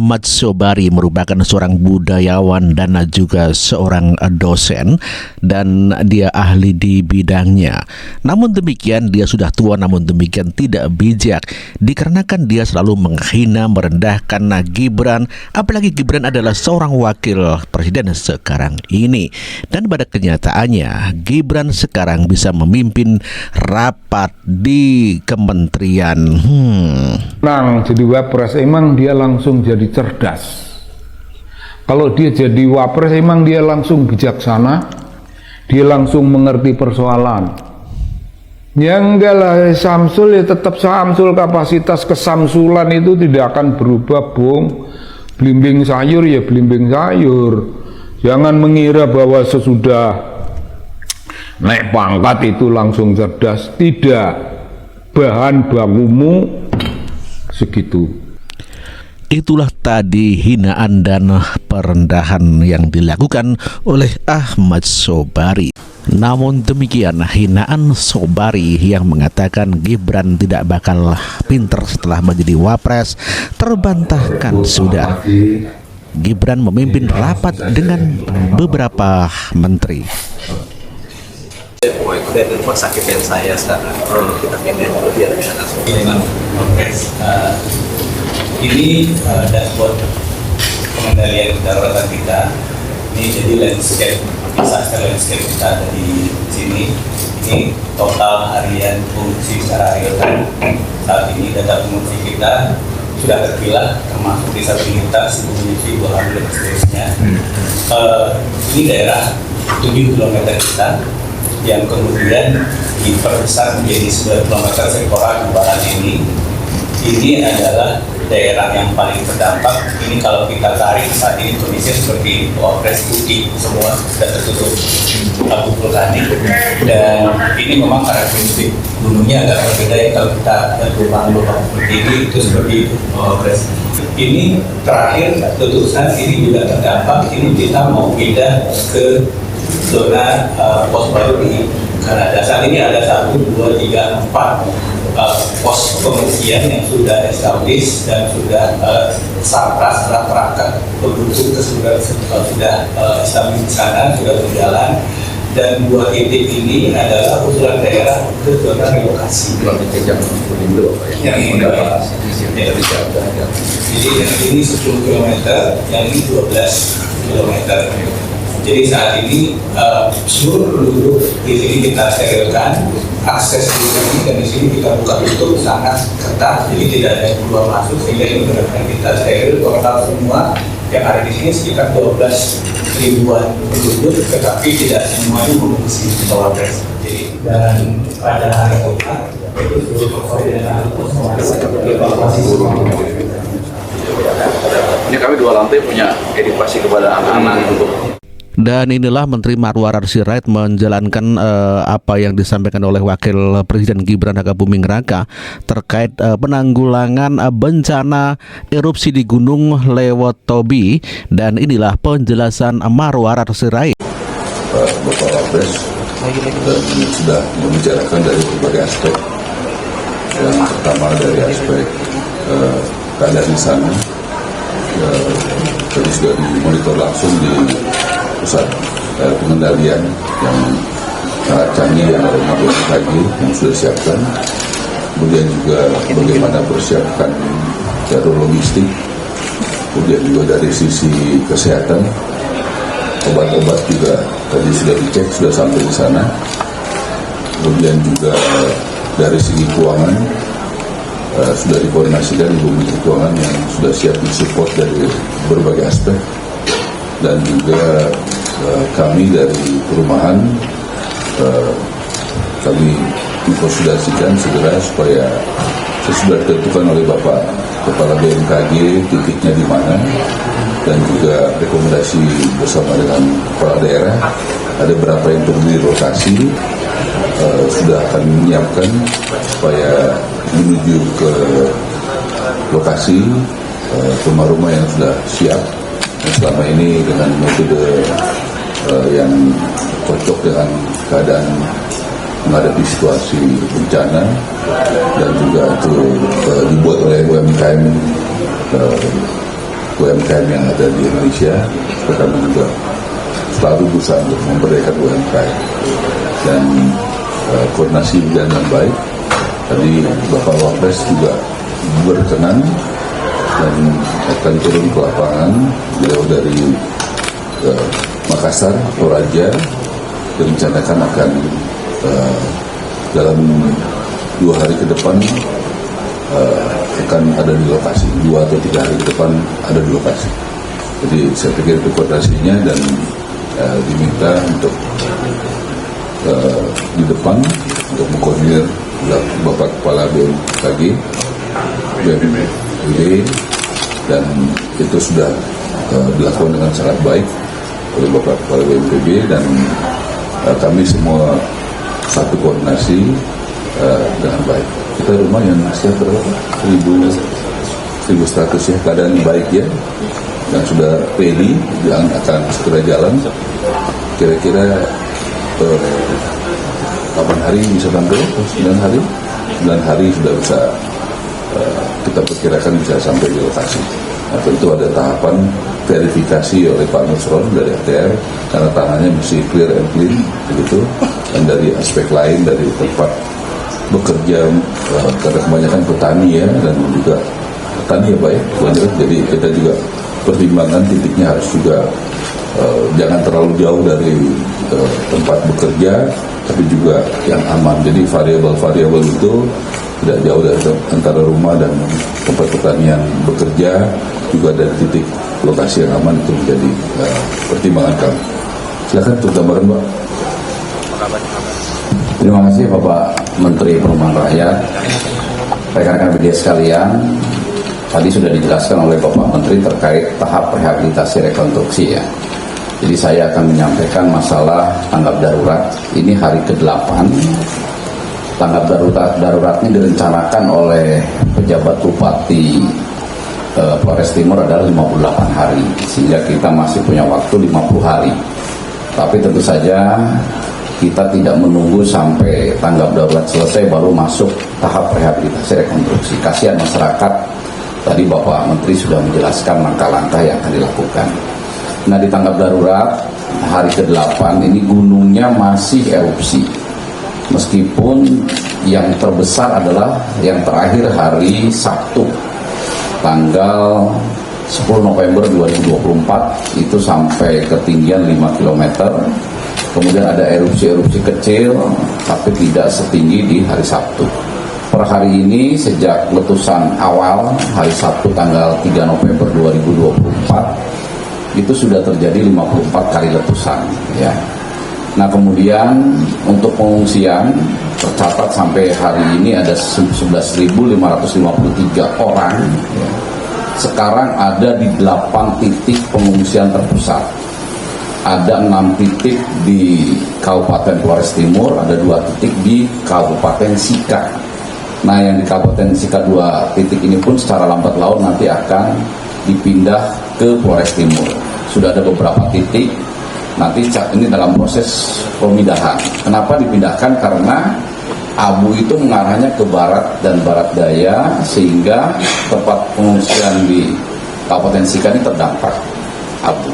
Ahmad Sobari merupakan seorang budayawan dan juga seorang dosen, dan dia ahli di bidangnya. Namun demikian, dia sudah tua, namun demikian tidak bijak, dikarenakan dia selalu menghina, merendahkan Gibran, apalagi Gibran adalah seorang wakil presiden sekarang ini. Dan pada kenyataannya, Gibran sekarang bisa memimpin rapat di kementerian. Jadi wapres emang dia langsung jadi cerdas. Kalau dia jadi wapres emang dia langsung bijaksana, dia langsung mengerti persoalan. Ya enggak lah, Samsul ya tetap Samsul, kapasitas kesamsulan itu tidak akan berubah, Bung. Belimbing sayur ya belimbing sayur. Jangan mengira bahwa sesudah naik pangkat itu langsung cerdas. Tidak, bahan bakumu segitu. Itulah tadi hinaan dan perendahan yang dilakukan oleh Ahmad Sobari. Namun demikian, hinaan Sobari yang mengatakan Gibran tidak bakal pinter setelah menjadi wapres terbantahkan sudah. Gibran memimpin rapat dengan beberapa menteri. Dari rumah sakit yang saya sekarang, kita pindah dulu biar bisa langsung. Ini dashboard pengendalian kedaruratan kita. Ini jadi landscape, disaster landscape kita ada di sini. Ini total harian fungsi secara real time. Saat ini data fungsi kita sudah terpilah, termasuk disabilitas, fungsi buah dan seterusnya. Ini daerah 7 km kita, yang kemudian diperbesar menjadi 9 km sektoral barat ini. Ini adalah daerah yang paling terdampak. Ini kalau kita tarik saat ini kondisinya seperti Wapres putih, semua sudah tertutup abu vulkanik, dan ini memang karakteristik gunungnya agak berbeda ya. Kalau kita lihat lubang-lubang seperti ini, itu seperti Wapres. Ini terakhir letusan ini juga terdampak. Ini kita mau pindah ke zona pos baru di Kanada. Saat ini ada 1, 2, 3, 4 pos pengungsian yang sudah established dan sudah sarpras perangkat penduduk sudah established di sana, sudah berjalan. Dan 2 titik ini adalah usulan daerah ke zona relokasi. Yang ini ini 10 km, yang ini 12 km. Jadi saat ini seluruh penduduk di sini kita sterilkan, akses di sini dan di sini kita buka tutup sangat ketat, jadi tidak ada yang keluar masuk, sehingga ini benar-benar kita steril. Total semua yang ada di sini sekitar 12.000-an penduduk, tetapi tidak semuanya mengungsi di Wapres. Jadi dan pada hari keempat itu seluruh koordinator evakuasi semua. Ini kami 2 lantai punya edukasi kepada anak-anak untuk. Dan inilah Menteri Marwarar Sirait menjalankan apa yang disampaikan oleh Wakil Presiden Gibran Rakabuming Raka terkait penanggulangan bencana erupsi di Gunung Lewotobi. Dan inilah penjelasan Marwarar Sirait. Bapak Wapres sudah membicarakan dari berbagai aspek. Yang pertama dari aspek keadaan di sana, tadi sudah dimonitor langsung di pusat pengendalian yang sangat canggih, yang ada 15 lagi yang sudah disiapkan. Kemudian juga bagaimana persiapkan jalur logistik. Kemudian juga dari sisi kesehatan, obat-obat juga tadi sudah dicek, sudah sampai di sana. Kemudian juga dari segi keuangan sudah dikoordinasikan Ibu Menteri Keuangan yang sudah siap disupport dari berbagai aspek. Dan juga kami dari perumahan kami mengkonsultasikan segera supaya sesudah ditentukan oleh Bapak Kepala BMKG titiknya di mana, dan juga rekomendasi bersama dengan kepala daerah ada berapa yang perlu dirotasi, sudah kami menyiapkan supaya menuju ke lokasi rumah-rumah yang sudah siap. Selama ini dengan metode yang cocok dengan keadaan menghadapi situasi bencana, dan juga itu dibuat oleh UMKM UMKM yang ada di Indonesia. Kami juga selalu berusaha untuk memberdayakan UMKM dan koordinasi berjalan dengan baik. Tadi Bapak Wapres juga berkenan dan akan turun ke lapangan. Beliau dari Makassar, Toraja, direncanakan akan dalam 2 hari ke depan akan ada di lokasi, 2 atau 3 hari ke depan ada di lokasi. Jadi saya pikir itu koordinasinya dan diminta untuk di depan untuk mengkoordinir Bapak Kepala BMKG, BPBD, dan itu sudah dilakukan dengan sangat baik oleh Bapak Kepala BNPB, dan kami semua satu koordinasi dengan baik. Kita rumah yang sudah berapa? 1.100 ya, keadaan baik ya, dan sudah ready yang akan segera jalan. Kira-kira 8 hari bisa sampai, 9 hari? 9 hari sudah bisa, kita perkirakan bisa sampai di lokasi. Nah, tentu ada tahapan verifikasi oleh Pak Nusron dari ATR, karena tangannya mesti clear and clean begitu, dan dari aspek lain dari tempat bekerja, karena kebanyakan petani ya, dan juga petani ya Pak ya, jadi kita juga pertimbangan titiknya harus juga jangan terlalu jauh dari tempat bekerja, tapi juga yang aman. Jadi variabel-variabel itu tidak jauh dari antara rumah dan tempat pertanian bekerja, juga dari titik lokasi yang aman, itu menjadi pertimbangan kami. Silakan untuk gambaran Pak. Terima kasih Bapak Menteri Perumahan Rakyat. Rekan-rekan media sekalian, tadi sudah dijelaskan oleh Bapak Menteri terkait tahap rehabilitasi rekonstruksi ya. Jadi saya akan menyampaikan masalah tanggap darurat. Ini hari ke-8. Tanggap daruratnya direncanakan oleh pejabat Bupati Flores Timur adalah 58 hari, sehingga kita masih punya waktu 50 hari. Tapi tentu saja kita tidak menunggu sampai tanggap darurat selesai baru masuk tahap rehabilitasi rekonstruksi. Kasihan masyarakat. Tadi Bapak Menteri sudah menjelaskan langkah-langkah yang akan dilakukan. Nah, di tanggap darurat hari ke-8 ini gunungnya masih erupsi. Meskipun yang terbesar adalah yang terakhir hari Sabtu tanggal 10 November 2024 itu sampai ketinggian 5 km. Kemudian ada erupsi-erupsi kecil tapi tidak setinggi di hari Sabtu. Per hari ini sejak letusan awal hari Sabtu tanggal 3 November 2024 itu sudah terjadi 54 kali letusan ya. Nah, kemudian untuk pengungsian tercatat sampai hari ini ada 11.553 orang ya. Sekarang ada di 8 titik pengungsian terpusat. Ada 6 titik di Kabupaten Flores Timur, ada 2 titik di Kabupaten Sika. Nah, yang di Kabupaten Sika 2 titik ini pun secara lambat laun nanti akan dipindah ke Flores Timur. Sudah ada beberapa titik, nanti saat ini dalam proses pemindahan. Kenapa dipindahkan? Karena abu itu mengarahnya ke barat dan barat daya, sehingga tempat pengungsian di Kabupaten Sika ini terdampak abu.